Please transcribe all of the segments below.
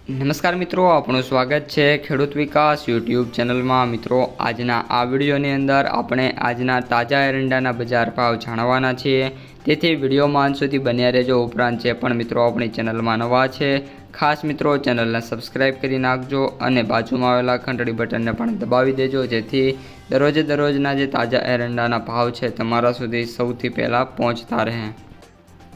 નમસ્કાર મિત્રો, આપણું સ્વાગત છે ખેડૂત વિકાસ યુટ્યુબ ચેનલમાં। મિત્રો, આજના આ વિડીયોની અંદર આપણે આજના તાજા એરંડાના બજાર ભાવ જાણવાના છીએ, તેથી વિડીયોમાં અંત સુધી બન્યા રહેજો। ઉપરાંત જે પણ મિત્રો આપણી ચેનલમાં નવા છે, ખાસ મિત્રો ચેનલને સબસ્ક્રાઈબ કરી નાખજો અને બાજુમાં આવેલા ઘંટડી બટનને પણ દબાવી દેજો, જેથી દરરોજના જે તાજા એરંડાના ભાવ છે તમારા સુધી સૌથી પહેલાં પહોંચતા રહે।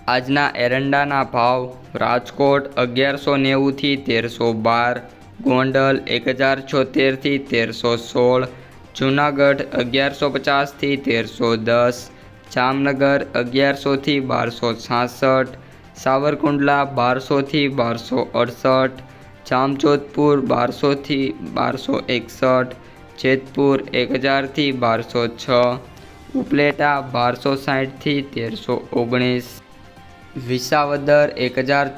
આજના એરંડાના ભાવ: રાજકોટ 1190 થી 1312, ગોંડલ 1076 થી 1316, જૂનાગઢ 1150 થી 1310, જામનગર 1100 થી 1266, સાવરકુંડલા 1200 થી 1268, જામજોધપુર 1200 થી 1261, જેતપુર 1000 થી 1206, ઉપલેટા 1260 થી 1319, વિસાવદર 1044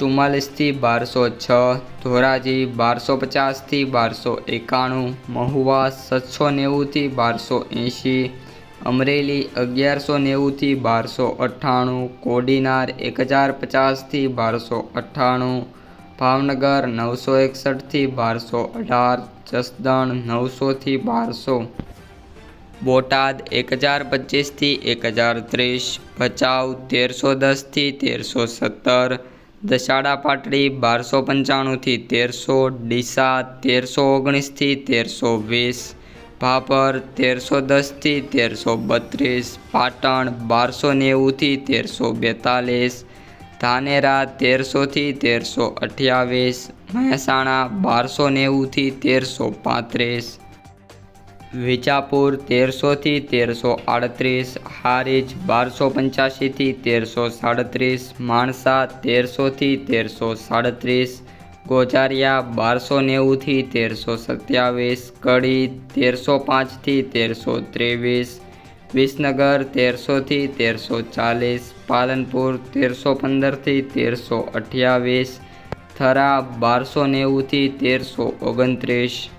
થી 1206, ધોરાજી 1250 થી 1291, મહુવા 790 થી 1280, અમરેલી 1190 થી 1298, કોડીનાર 1050 થી 1298, ભાવનગર 961 થી 1218, જસદણ 900 થી 1200, બોટાદ 1025 થી 1030, ભચાઉ 1310 થી 1317, દસાડા પાટડી 1295 થી 1300, ડીસા 1319 થી 1320, ભાભર 1310 થી 1332, પાટણ 1290 થી 1342, ધાનેરા 1300 થી 1328, મહેસાણા 1290 થી 1335, વિજાપુર 1300 થી 1338, હારીજ 1285 થી 1337, માણસા 1300 થી 1337, ગોઝારિયા 1290 થી 1327, કડી 1305 થી 1323, વિસનગર 1300 થી 1340, પાલનપુર 1315 થી 1328, થરા 1290 થી 1329,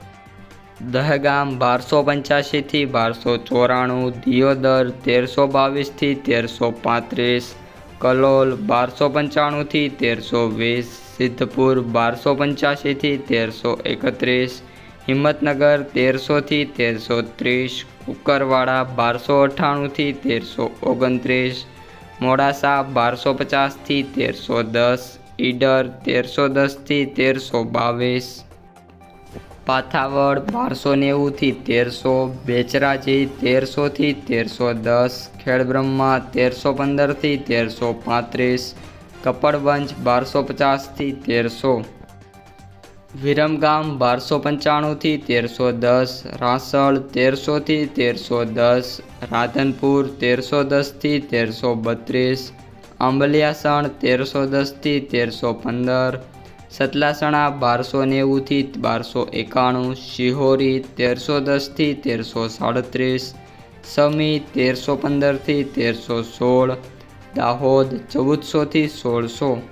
દહેગામ 1285 થી 1294, દિયોદર 1322 થી 1335, કલોલ 1295 થી 1320, સિદ્ધપુર 1285 થી 1331, હિંમતનગર 1300 થી 1330, કુકરવાડા 1298 થી 1329, મોડાસા 1250 થી 1310, ઈડર 1310 થી 1322, પાથાવડ 1290 થી 1300, બેચરાજી 1300 થી 1310, ખેડબ્રહ્મા 1315 થી 1335, કપડવંજ 1250 થી 1300, વિરમગામ 1295 થી 1310, રાસળ 1300 થી 1310, રાધનપુર 1310 થી 1332, આંબલિયાસણ 1310 થી 1315, સતલાસણા 1290 થી 1291, શિહોરી 1310 થી 1337, સમી 1315 થી 1316, દાહોદ 1400 થી 1600।